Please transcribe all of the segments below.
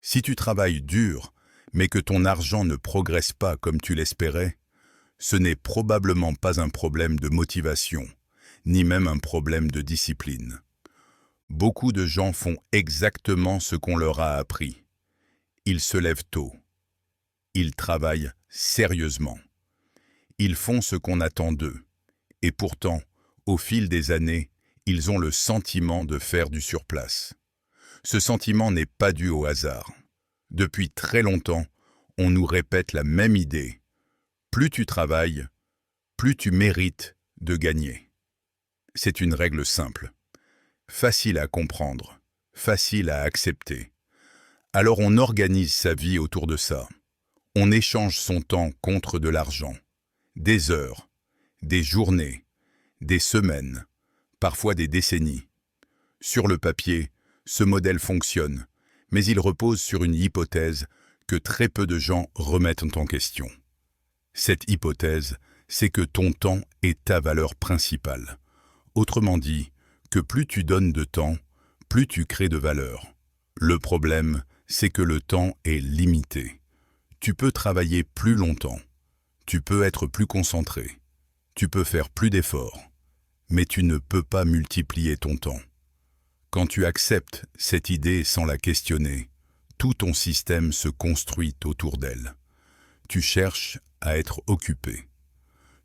Si tu travailles dur, mais que ton argent ne progresse pas comme tu l'espérais, ce n'est probablement pas un problème de motivation, ni même un problème de discipline. Beaucoup de gens font exactement ce qu'on leur a appris. Ils se lèvent tôt. Ils travaillent sérieusement. Ils font ce qu'on attend d'eux. Et pourtant, au fil des années, ils ont le sentiment de faire du surplace. Ce sentiment n'est pas dû au hasard. Depuis très longtemps, on nous répète la même idée. Plus tu travailles, plus tu mérites de gagner. C'est une règle simple, facile à comprendre, facile à accepter. Alors on organise sa vie autour de ça. On échange son temps contre de l'argent, des heures, des journées, des semaines, parfois des décennies. Sur le papier, ce modèle fonctionne, mais il repose sur une hypothèse que très peu de gens remettent en question. Cette hypothèse, c'est que ton temps est ta valeur principale. Autrement dit, que plus tu donnes de temps, plus tu crées de valeur. Le problème, c'est que le temps est limité. Tu peux travailler plus longtemps, tu peux être plus concentré, tu peux faire plus d'efforts, mais tu ne peux pas multiplier ton temps. Quand tu acceptes cette idée sans la questionner, tout ton système se construit autour d'elle. Tu cherches à être occupé.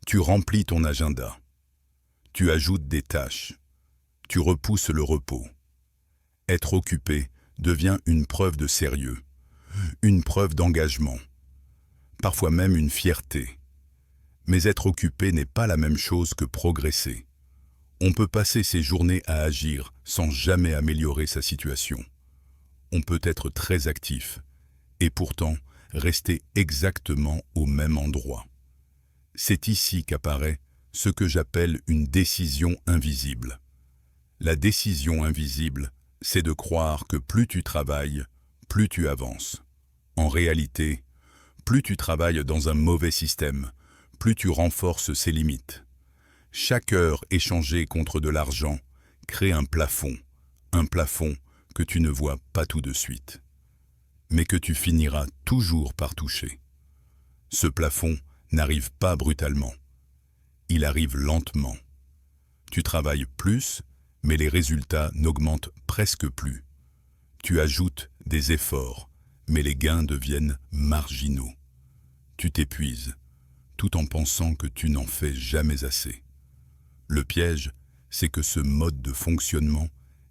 Tu remplis ton agenda. Tu ajoutes des tâches. Tu repousses le repos. Être occupé devient une preuve de sérieux, une preuve d'engagement, parfois même une fierté. Mais être occupé n'est pas la même chose que progresser. On peut passer ses journées à agir sans jamais améliorer sa situation. On peut être très actif et pourtant rester exactement au même endroit. C'est ici qu'apparaît ce que j'appelle une décision invisible. La décision invisible, c'est de croire que plus tu travailles, plus tu avances. En réalité, plus tu travailles dans un mauvais système, plus tu renforces ses limites. Chaque heure échangée contre de l'argent crée un plafond que tu ne vois pas tout de suite, mais que tu finiras toujours par toucher. Ce plafond n'arrive pas brutalement, il arrive lentement. Tu travailles plus, mais les résultats n'augmentent presque plus. Tu ajoutes des efforts, mais les gains deviennent marginaux. Tu t'épuises, tout en pensant que tu n'en fais jamais assez. Le piège, c'est que ce mode de fonctionnement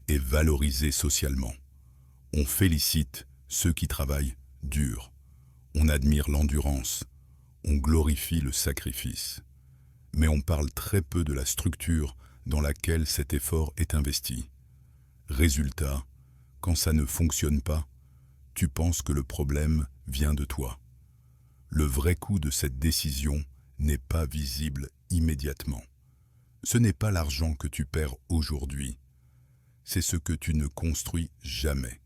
est valorisé socialement. On félicite ceux qui travaillent dur. On admire l'endurance. On glorifie le sacrifice. Mais on parle très peu de la structure dans laquelle cet effort est investi. Résultat, quand ça ne fonctionne pas, tu penses que le problème vient de toi. Le vrai coût de cette décision n'est pas visible immédiatement. Ce n'est pas l'argent que tu perds aujourd'hui, c'est ce que tu ne construis jamais.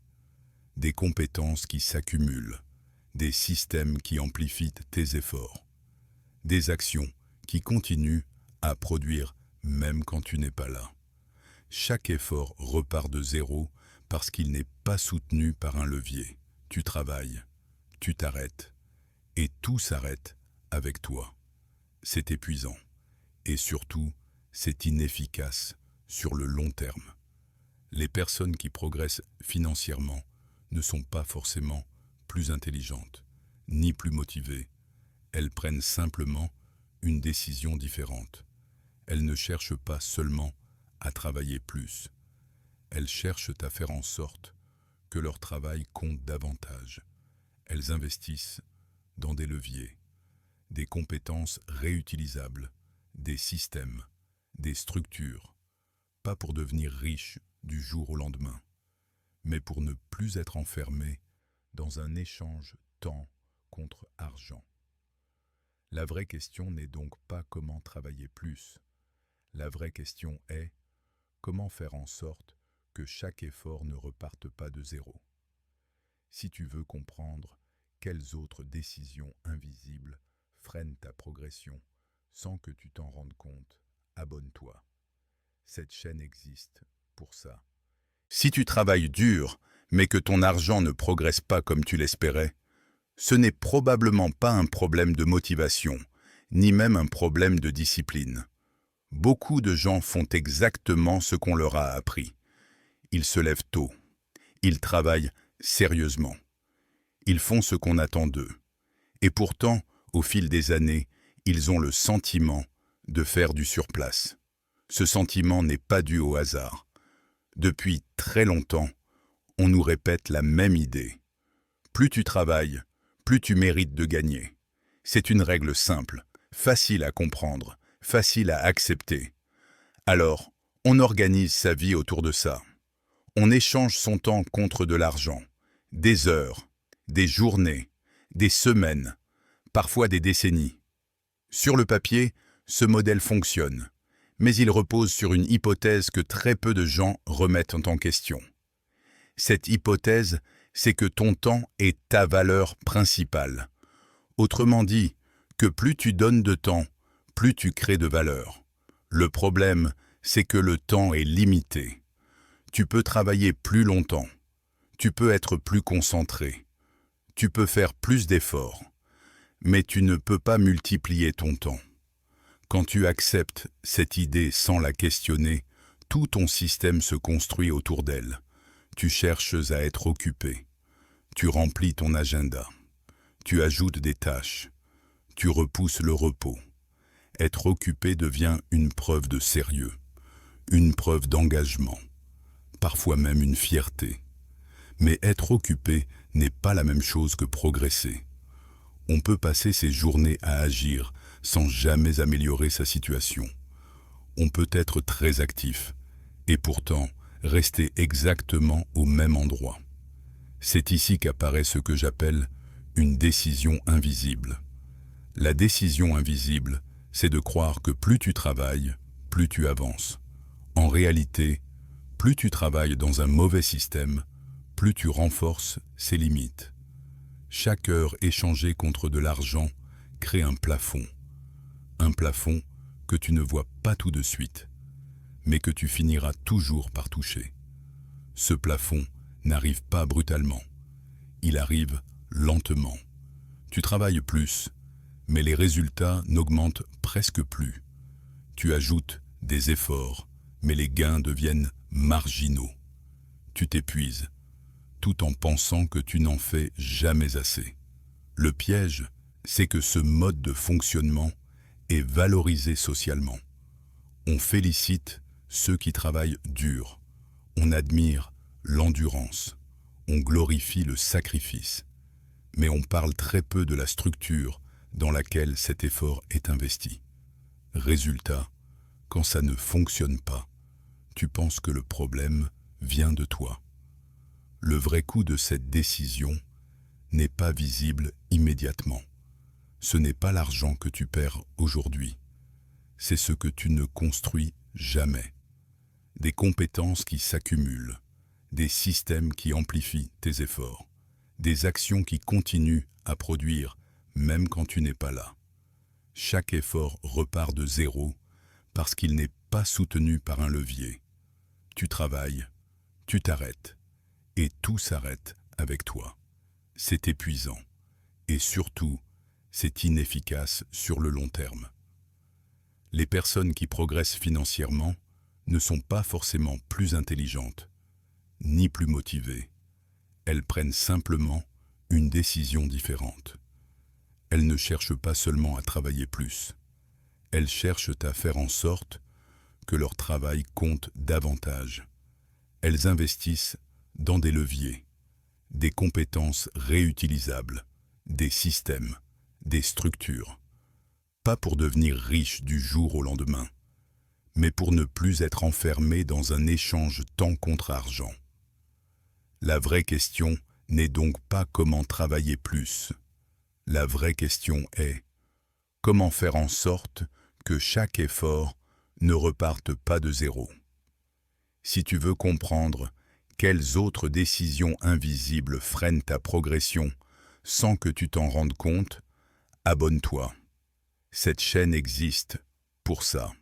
Des compétences qui s'accumulent, des systèmes qui amplifient tes efforts, des actions qui continuent à produire même quand tu n'es pas là. Chaque effort repart de zéro parce qu'il n'est pas soutenu par un levier. Tu travailles, tu t'arrêtes, et tout s'arrête avec toi. C'est épuisant, et surtout, c'est inefficace sur le long terme. Les personnes qui progressent financièrement ne sont pas forcément plus intelligentes, ni plus motivées. Elles prennent simplement une décision différente. Elles ne cherchent pas seulement à travailler plus. Elles cherchent à faire en sorte que leur travail compte davantage. Elles investissent dans des leviers, des compétences réutilisables, des systèmes, des structures, pas pour devenir riches du jour au lendemain, mais pour ne plus être enfermés dans un échange temps contre argent. La vraie question n'est donc pas comment travailler plus. La vraie question est comment faire en sorte que chaque effort ne reparte pas de zéro. Si tu veux comprendre quelles autres décisions invisibles freinent ta progression sans que tu t'en rendes compte, abonne-toi. Cette chaîne existe pour ça. Si tu travailles dur, mais que ton argent ne progresse pas comme tu l'espérais, ce n'est probablement pas un problème de motivation, ni même un problème de discipline. Beaucoup de gens font exactement ce qu'on leur a appris. Ils se lèvent tôt. Ils travaillent sérieusement. Ils font ce qu'on attend d'eux. Et pourtant, au fil des années, ils ont le sentiment de faire du surplace. Ce sentiment n'est pas dû au hasard. Depuis très longtemps, on nous répète la même idée. Plus tu travailles, plus tu mérites de gagner. C'est une règle simple, facile à comprendre, facile à accepter. Alors, on organise sa vie autour de ça. On échange son temps contre de l'argent, des heures, des journées, des semaines, parfois des décennies. Sur le papier, ce modèle fonctionne, mais il repose sur une hypothèse que très peu de gens remettent en question. Cette hypothèse, c'est que ton temps est ta valeur principale. Autrement dit, que plus tu donnes de temps, plus tu crées de valeur. Le problème, c'est que le temps est limité. Tu peux travailler plus longtemps. Tu peux être plus concentré. Tu peux faire plus d'efforts. Mais tu ne peux pas multiplier ton temps. Quand tu acceptes cette idée sans la questionner, tout ton système se construit autour d'elle. Tu cherches à être occupé. Tu remplis ton agenda. Tu ajoutes des tâches. Tu repousses le repos. Être occupé devient une preuve de sérieux, une preuve d'engagement, parfois même une fierté. Mais être occupé n'est pas la même chose que progresser. On peut passer ses journées à agir sans jamais améliorer sa situation. On peut être très actif et pourtant rester exactement au même endroit. C'est ici qu'apparaît ce que j'appelle une décision invisible. La décision invisible, c'est de croire que plus tu travailles, plus tu avances. En réalité, plus tu travailles dans un mauvais système, plus tu renforces ses limites. Chaque heure échangée contre de l'argent crée un plafond. Un plafond que tu ne vois pas tout de suite, mais que tu finiras toujours par toucher. Ce plafond n'arrive pas brutalement. Il arrive lentement. Tu travailles plus, mais les résultats n'augmentent presque plus. Tu ajoutes des efforts, mais les gains deviennent marginaux. Tu t'épuises, tout en pensant que tu n'en fais jamais assez. Le piège, c'est que ce mode de fonctionnement est valorisé socialement. On félicite ceux qui travaillent dur. On admire l'endurance. On glorifie le sacrifice. Mais on parle très peu de la structure dans laquelle cet effort est investi. Résultat, quand ça ne fonctionne pas, tu penses que le problème vient de toi. Le vrai coût de cette décision n'est pas visible immédiatement. Ce n'est pas l'argent que tu perds aujourd'hui. C'est ce que tu ne construis jamais. Des compétences qui s'accumulent, des systèmes qui amplifient tes efforts, des actions qui continuent à produire même quand tu n'es pas là. Chaque effort repart de zéro parce qu'il n'est pas soutenu par un levier. Tu travailles, tu t'arrêtes, et tout s'arrête avec toi. C'est épuisant, et surtout, c'est inefficace sur le long terme. Les personnes qui progressent financièrement ne sont pas forcément plus intelligentes, ni plus motivées. Elles prennent simplement une décision différente. Elles ne cherchent pas seulement à travailler plus. Elles cherchent à faire en sorte que leur travail compte davantage. Elles investissent dans des leviers, des compétences réutilisables, des systèmes, des structures. Pas pour devenir riches du jour au lendemain, mais pour ne plus être enfermées dans un échange temps contre argent. La vraie question n'est donc pas comment travailler plus. La vraie question est comment faire en sorte que chaque effort ne reparte pas de zéro. Si tu veux comprendre quelles autres décisions invisibles freinent ta progression sans que tu t'en rendes compte, abonne-toi. Cette chaîne existe pour ça.